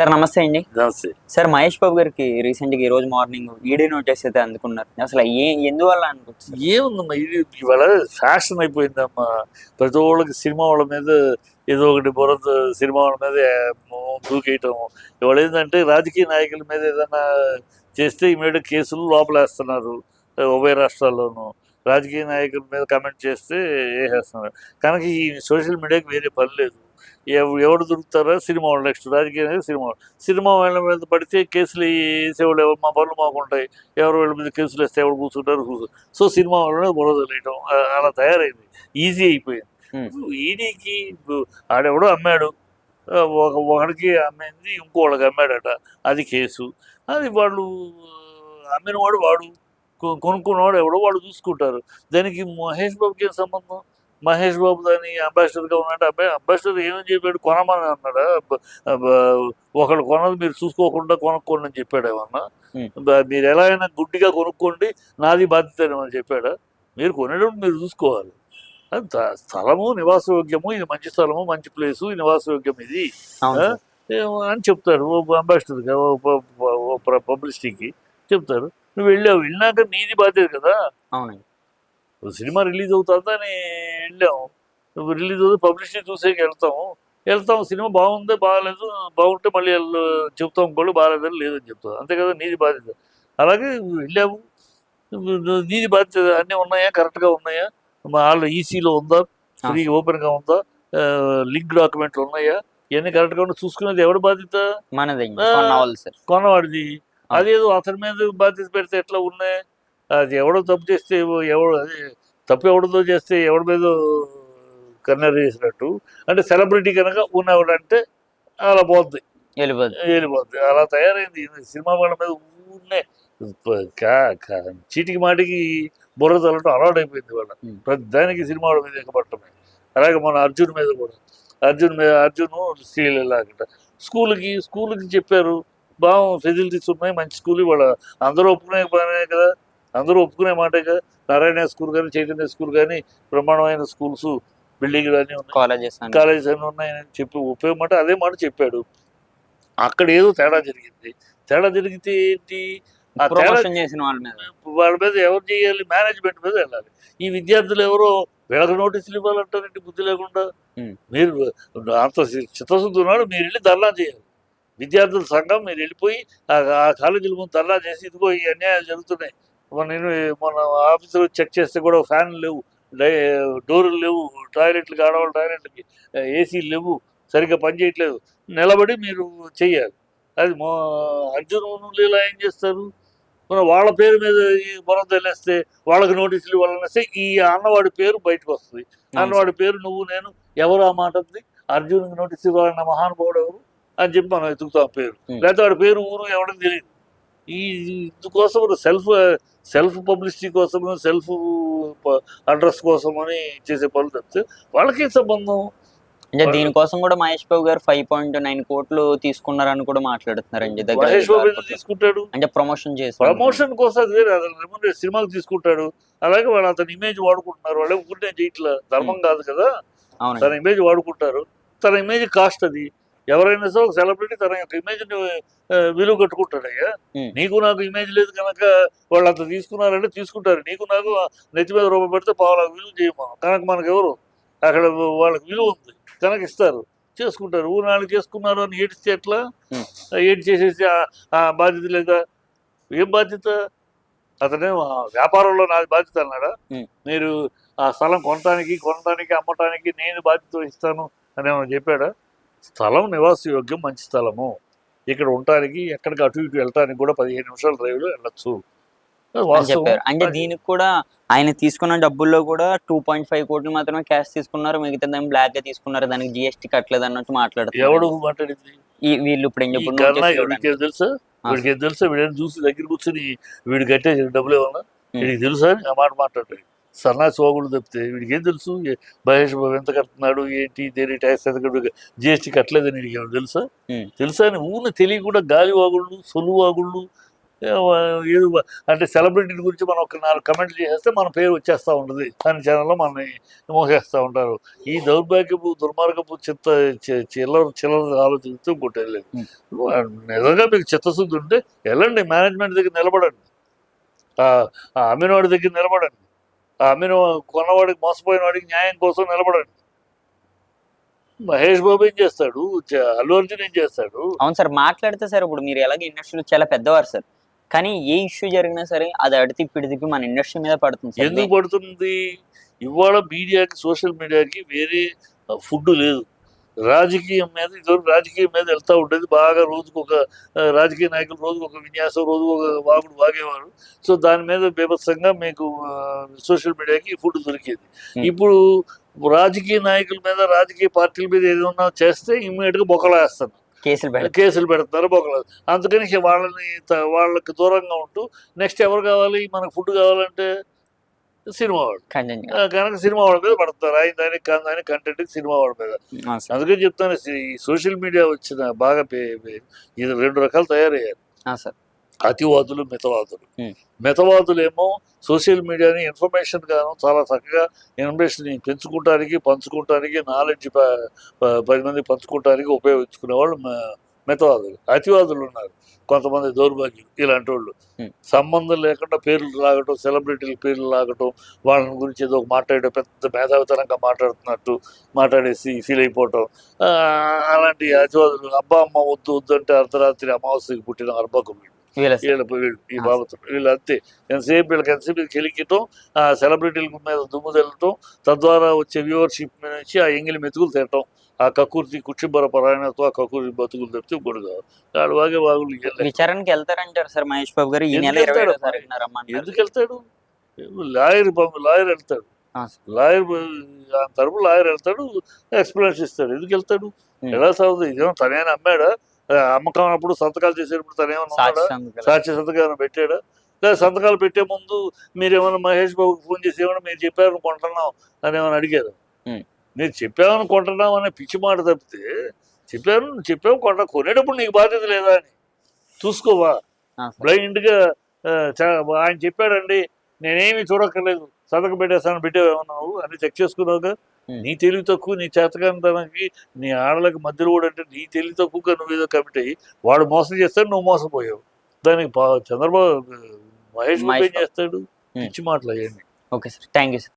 Sir నమస్తే అండి. నమస్తే. సార్ మహేష్ బాబు గారికి రీసెంట్‌గా ఈరోజు మార్నింగ్ ఈడీ నోటీస్ అయితే అందుకున్నారు. అసలు ఎందువల్ల అనుకోవచ్చు సార్? ఏముందమ్మా ఇది ఇవాళ ఫ్యాషన్ అయిపోయిందమ్మా. ప్రతి ఒళ్ళకి సినిమా వాళ్ళ మీద ఏదో ఒకటి బురద సినిమా వాళ్ళ మీద దూకేయటం. ఇవాళ ఏంటంటే రాజకీయ నాయకుల మీద ఏదైనా చేస్తే ఇమీడియట్ కేసులు లోపలేస్తున్నారు ఉభయ రాష్ట్రాల్లోనూ. రాజకీయ నాయకుల మీద కమెంట్ చేస్తే వేసేస్తున్నారు. కనుక ఈ సోషల్ మీడియాకి వేరే పని లేదు. ఎవడు దొరుకుతారో సినిమా వాళ్ళు నెక్స్ట్ రాజకీయ నాయకులు సినిమా వాళ్ళ మీద పడితే కేసులు వేసేవాళ్ళు ఎవరు మా పనులు మాకుంటాయి. ఎవరు వీళ్ళ మీద కేసులు వేస్తే ఎవరు కూర్చుంటారు సో సినిమా వాళ్ళ బురద వేయటం అలా తయారైంది. ఈజీ అయిపోయింది. ఈడీకి ఆడెవడో అమ్మాడు, ఒకడికి అమ్మింది ఇంకోళ్ళకి అమ్మాడట, అది కేసు. అది వాళ్ళు అమ్మినవాడు వాడు, కొనుక్కున్నవాడు ఎవడో వాళ్ళు చూసుకుంటారు. దానికి మహేష్ బాబుకి ఏం సంబంధం? మహేష్ బాబు దాన్ని అంబాసిడర్గా ఉన్నాడు. అంబాసిడర్ ఏమని చెప్పాడు? కొనమని అన్నాడా? ఒకళ్ళు కొనది మీరు చూసుకోకుండా కొనుక్కోండి అని చెప్పాడు ఏమన్నా? మీరు ఎలా అయినా గుడ్డిగా కొనుక్కోండి, నాది బాధ్యత అని చెప్పాడా? మీరు కొనేటప్పుడు మీరు చూసుకోవాలి. స్థలము నివాసయోగ్యము, ఇది మంచి స్థలము, మంచి ప్లేసు, నివాసయోగ్యం ఇది అని చెప్తాడు అంబాసిడర్గా పబ్లిసిటీకి చెప్తారు. నువ్వు వెళ్ళాక నీది బాధ్యత కదా. సినిమా రిలీజ్ అవుతుందని వెళ్ళాము, రిలీజ్ అవుతుంది పబ్లిసిటీ చూసేకి వెళ్తాము సినిమా బాగుందే బాగాలేదు, బాగుంటే మళ్ళీ చెప్తాం కూడా బాగాలేదని లేదని చెప్తాం, అంతే కదా, నీది బాధ్యత. అలాగే వెళ్ళాము, నీది బాధ్యత. అన్నీ ఉన్నాయా, కరెక్ట్గా ఉన్నాయా, వాళ్ళు ఈసీలో ఉందా, ఫ్రీ ఓపెన్గా ఉందా, లింక్ డాక్యుమెంట్లు ఉన్నాయా, ఇవన్నీ కరెక్ట్గా ఉన్నా చూసుకునేది ఎవరి బాధ్యత? కొన్నవాడిది. అదేదో అతని మీద బాధ్యత పెడితే ఎట్లా ఉన్నాయి? అది ఎవడో తప్పు చేస్తే తప్పు ఎవరిదో చేస్తే ఎవరి మీద కన్నెర చేసినట్టు. అంటే సెలబ్రిటీ కనుక ఉన్నవాడంటే అలా పోద్ది, వెళ్ళిపోద్ది. అలా తయారైంది సినిమా వాళ్ళ మీద. ఊరినే చీటికి మాటికి బుర్ర తల్లటం అలవాటు అయిపోయింది వాళ్ళ. ప్రతి దానికి సినిమా వాళ్ళ మీద ఎక్కబట్టమే. అలాగే మన అర్జున్ మీద కూడా, అర్జున్ శ్రీలీలాగట స్కూల్కి చెప్పారు, బాగుంది, ఫెసిలిటీస్ ఉన్నాయి, మంచి స్కూల్. వాళ్ళ అందరూ ఒప్పుకునే పనే కదా, అందరూ ఒప్పుకునే మాటే కదా. నారాయణ స్కూల్ కానీ, చైతన్య స్కూల్ కానీ బ్రహ్మాండమైన స్కూల్స్, బిల్డింగ్లు అన్నీ ఉన్నాయి, కాలేజెస్ అన్నీ ఉన్నాయని చెప్పి ఉపయోగమాట అదే మాట చెప్పాడు. అక్కడ ఏదో తేడా జరిగితే ఏంటి? ఆ వాళ్ళ మీద ఎవరు చేయాలి? మేనేజ్మెంట్ మీద వెళ్ళాలి. ఈ విద్యార్థులు ఎవరో వీళ్ళకి నోటీసులు ఇవ్వాలంటారంటే బుద్ధి లేకుండా. మీరు అంత చిత్తశుద్ధి ఉన్నాడు, మీరు వెళ్ళి ధర్నా చేయాలి. విద్యార్థుల సంఘం మీరు వెళ్ళిపోయి ఆ కాలేజీల ముందు ధర్నా చేసి, ఇదిగో ఈ అన్యాయాలు జరుగుతున్నాయి, మన ఆఫీసులో చెక్ చేస్తే కూడా ఫ్యాన్లు లేవు, డోర్లు లేవు, టాయిలెట్లకి ఆడవాళ్ళ టాయిలెట్లకి ఏసీలు లేవు, సరిగ్గా పనిచేయట్లేదు, నిలబడి మీరు చెయ్యాలి. అది అర్జున్ లీలా ఏం చేస్తారు? వాళ్ళ పేరు మీద బురద వెళ్ళేస్తే, వాళ్ళకి నోటీసులు ఇవ్వాలనేస్తే ఈ అన్నవాడి పేరు బయటకు వస్తుంది. అన్నవాడి పేరు నువ్వు నేను ఎవరు ఆ మాట ఉంది? అర్జున్కి నోటీస్ ఇవ్వాలన్న మహానుభావుడు ఎవరు అని చెప్పి మనం ఎత్తుకుతాం పేరు, లేకపోతే వాడి పేరు ఊరు ఎవరికి తెలియదు. ఇందుకోసం సెల్ఫ్ పబ్లిసిటీ కోసం, సెల్ఫ్ అడ్రస్ కోసం అని చేసే పనులు తప్పితే వాళ్ళకి సంబంధం. అంటే దీనికోసం కూడా మహేష్ బాబు గారు 5.9 కోట్లు తీసుకున్నారని కూడా మాట్లాడుతున్నారండి. మహేష్ బాబు ఎందుకు తీసుకుంటాడు? అంటే ప్రమోషన్ కోసం అది వేరే, అతను సినిమాకి తీసుకుంటాడు. అలాగే వాళ్ళు అతని ఇమేజ్ వాడుకుంటున్నారు. వాళ్ళే ఊరినే చేయట్లా, ధర్మం కాదు కదా, తన ఇమేజ్ వాడుకుంటారు. తన ఇమేజ్ కాస్ట్ అది. ఎవరైనా సరే ఒక సెలబ్రిటీ తన యొక్క ఇమేజ్ విలువ కట్టుకుంటాడయ్యా. నీకు నాకు ఇమేజ్ లేదు కనుక వాళ్ళు అంత తీసుకున్నారంటే తీసుకుంటారు. నీకు నాకు నెత్తి మీద రూపాయి పెడితే పావులకు విలువ చేయము కనుక మనకు ఎవరు అక్కడ వాళ్ళకి విలువ ఉంది కనుక ఇస్తారు, చేసుకుంటారు. ఊరు చేసుకున్నారు అని ఏడిస్తే ఎట్లా? ఏడి చేసేసి ఆ బాధ్యత లేదా? ఏం బాధ్యత? అతనే వ్యాపారంలో నాది బాధ్యత అన్నాడా? మీరు ఆ స్థలం కొనడానికి అమ్మటానికి నేను బాధ్యత ఇస్తాను అని ఏమైనా చెప్పాడా? స్థలం నివాసయోగ్యం, మంచి స్థలము, ఇక్కడ ఉండటానికి ఎక్కడికి అటు ఇటు వెళ్ళటానికి కూడా 15 నిమిషాల డ్రైవ్లో వెళ్ళొచ్చు. అంటే దీనికి కూడా ఆయన తీసుకున్న డబ్బుల్లో కూడా 2.5 కోట్లు మాత్రమే క్యాష్ తీసుకున్నారు, మిగతా బ్లాక్ గా తీసుకున్నారు, దానికి జిఎస్టీ కట్టలేదు అన్నట్టు మాట్లాడుతున్నారు. ఎవడు మాట్లాడింది? వీళ్ళు ఇప్పుడు వీడికి తెలుసా? వీడని చూసి దగ్గర కూర్చొని వీడు కట్టే డబ్బులు ఏమన్నా వీడికి తెలుసా? ఆ మాట మాట్లాడాడు సన్నాసి సోగులు తప్పితే వీడికి ఏం తెలుసు? మహేష్ బాబు ఎంత కడుతున్నాడు, ఏంటి, దేని ట్యాక్స్ ఎంత జిఎస్టీ కట్టలేదని వీడికి ఏమన్నా తెలుసా? అని ఊరిని తెలియకుండా గాలి వాగుళ్ళు, సొల్లు వాగుళ్ళు, ఏదో అంటే సెలబ్రిటీ గురించి మనం ఒక 4 కమెంట్లు చేసేస్తే మన పేరు వచ్చేస్తూ ఉంటుంది అన్ని ఛానల్లో మనల్ని మోసేస్తూ ఉంటారు. ఈ దౌర్భాగ్యపు దుర్మార్గపు చిల్లర ఆలోచిస్తూ కొట్టేయలేదు. నిజంగా మీకు చిత్తశుద్ధి ఉంటే వెళ్ళండి, మేనేజ్మెంట్ దగ్గర నిలబడండి, ఆ అమ్మిన వాడి దగ్గర నిలబడండి, ఆ అమ్మిన కొన్నవాడికి మోసపోయిన వాడికి న్యాయం కోసం నిలబడండి. మహేష్ బాబు ఏం చేస్తాడు, అల్లు అర్జున్ ఏం చేస్తాడు? అవును సార్, మాట్లాడితే సార్ ఇప్పుడు మీరు ఎలాగ ఇండస్ట్రీలో చాలా పెద్దవారు సార్, కానీ ఏ ఇష్యూ జరిగినా సరే అది అడితి పిడితికి మన ఇండస్ట్రీ మీద పడుతుంది సార్. ఎందుకు పడుతుంది? ఇవాళ మీడియాకి, సోషల్ మీడియాకి వేరే ఫుడ్ లేదు. రాజకీయం మీద ఇదివరకు రాజకీయం మీద వెళ్తూ ఉండేది బాగా. రోజుకు ఒక రాజకీయ నాయకులు రోజుకు ఒక విన్యాసం, రోజు ఒక వాగుడు వాగేవారు. సో దాని మీద బీభత్సంగా మీకు సోషల్ మీడియాకి ఫుడ్ దొరికేది. ఇప్పుడు రాజకీయ నాయకుల మీద, రాజకీయ పార్టీల మీద ఏదైనా చేస్తే ఇమ్మీడియట్గా బొక్కలేస్తారు, కేసులు పెడతారు, బొక్కలు. అందుకని వాళ్ళకి దూరంగా ఉంటూ నెక్స్ట్ ఎవరు కావాలి మనకు ఫుడ్ కావాలంటే సినిమా వాడు. కనుక సినిమా వాళ్ళ మీద పడతారు, ఆయన దానికి కాని దానికి కంటెంట్ సినిమా వాళ్ళ మీద. అందుకని చెప్తాను, ఈ సోషల్ మీడియా వచ్చిన బాగా ఇది 2 రకాలు తయారయ్యారు, అతివాదులు, మితవాదులు. మితవాదులు ఏమో సోషల్ మీడియాని ఇన్ఫర్మేషన్ గాను చాలా చక్కగా ఇన్ఫర్మేషన్ పెంచుకుంటానికి, పంచుకుంటానికి, నాలెడ్జ్ 10 మంది పంచుకుంటానికి ఉపయోగించుకునే వాళ్ళు మితవాదులు. అతివాదులు ఉన్నారు కొంతమంది దౌర్భాగ్యం, ఇలాంటి వాళ్ళు సంబంధం లేకుండా పేర్లు లాగటం, సెలబ్రిటీల పేర్లు లాగటం, వాళ్ళని గురించి ఏదో మాట్లాడే పెద్ద మేధావితనంగా మాట్లాడేసి ఫీల్ అయిపోవటం. అలాంటి అతివాదులు. అబ్బా అమ్మ వద్దు వద్దు అంటే అర్ధరాత్రి అమావాస్యకి పుట్టిన అర్భకులు ఈ బాబుతో వీళ్ళు అంతే. ఎంతసేపు కెలికిటం, ఆ సెలబ్రిటీల మీద దుమ్ము తెల్లటం, తద్వారా వచ్చే వ్యూవర్షిప్ నుంచి ఆ ఎంగిలి మెతుకులు తినటం, ఆ కకూర్తి కుక్షిబర పరాయణతో ఆ కకూర్తి బతుకులు తప్పితే ఇంకోటి కాదు. వాళ్ళు వాగే వాగులు విచారణకి వెళ్తారంటారు సార్ మహేష్ బాబు గారు. ఎందుకు వెళ్తాడు? లాయర్ వెళ్తాడు, లాయర్ తరపు లాయర్ వెళ్తాడు, ఎక్స్ప్లెనేషన్ ఇస్తాడు. ఎందుకు వెళ్తాడు? ఎలా సాగుతుంది? ఇదేమో తనేనా అమ్మాడా? అమ్మకం అప్పుడు సంతకాలు చేసేటప్పుడు తనేమన్నా సాక్షి సంతకాలు పెట్టాడా? లేదా సంతకాలు పెట్టే ముందు మీరేమన్నా మహేష్ బాబుకి ఫోన్ చేసి ఏమన్నా మీరు చెప్పారు కొంటున్నాం అని ఏమైనా అడిగారు? మీరు చెప్పామని కొంటున్నాం అనే పిచ్చి మాట తప్పితే, చెప్పాము కొనేటప్పుడు నీకు బాధ్యత లేదా అని చూసుకోవా? బ్లైండ్గా ఆయన చెప్పాడండి నేనేమి చూడక్కర్లేదు, సంతకం పెట్టేస్తాను, పెట్టేవేమన్నావు అని చెక్ చేసుకున్నావుగా. నీ తెలివి తక్కువ, నీ చేతకాంతానికి, నీ ఆడలకు మధ్యలో కూడా అంటే నీ తెలివి తక్కువగా నువ్వు ఏదో కమిట్ అయ్యి వాడు మోసం చేస్తాడు, నువ్వు మోసపోయావు. దానికి చంద్రబాబు మహేష్ బాబు ఏం చేస్తాడు? పిచ్చి మాటలు అయ్యండి. Okay sir, thank you sir.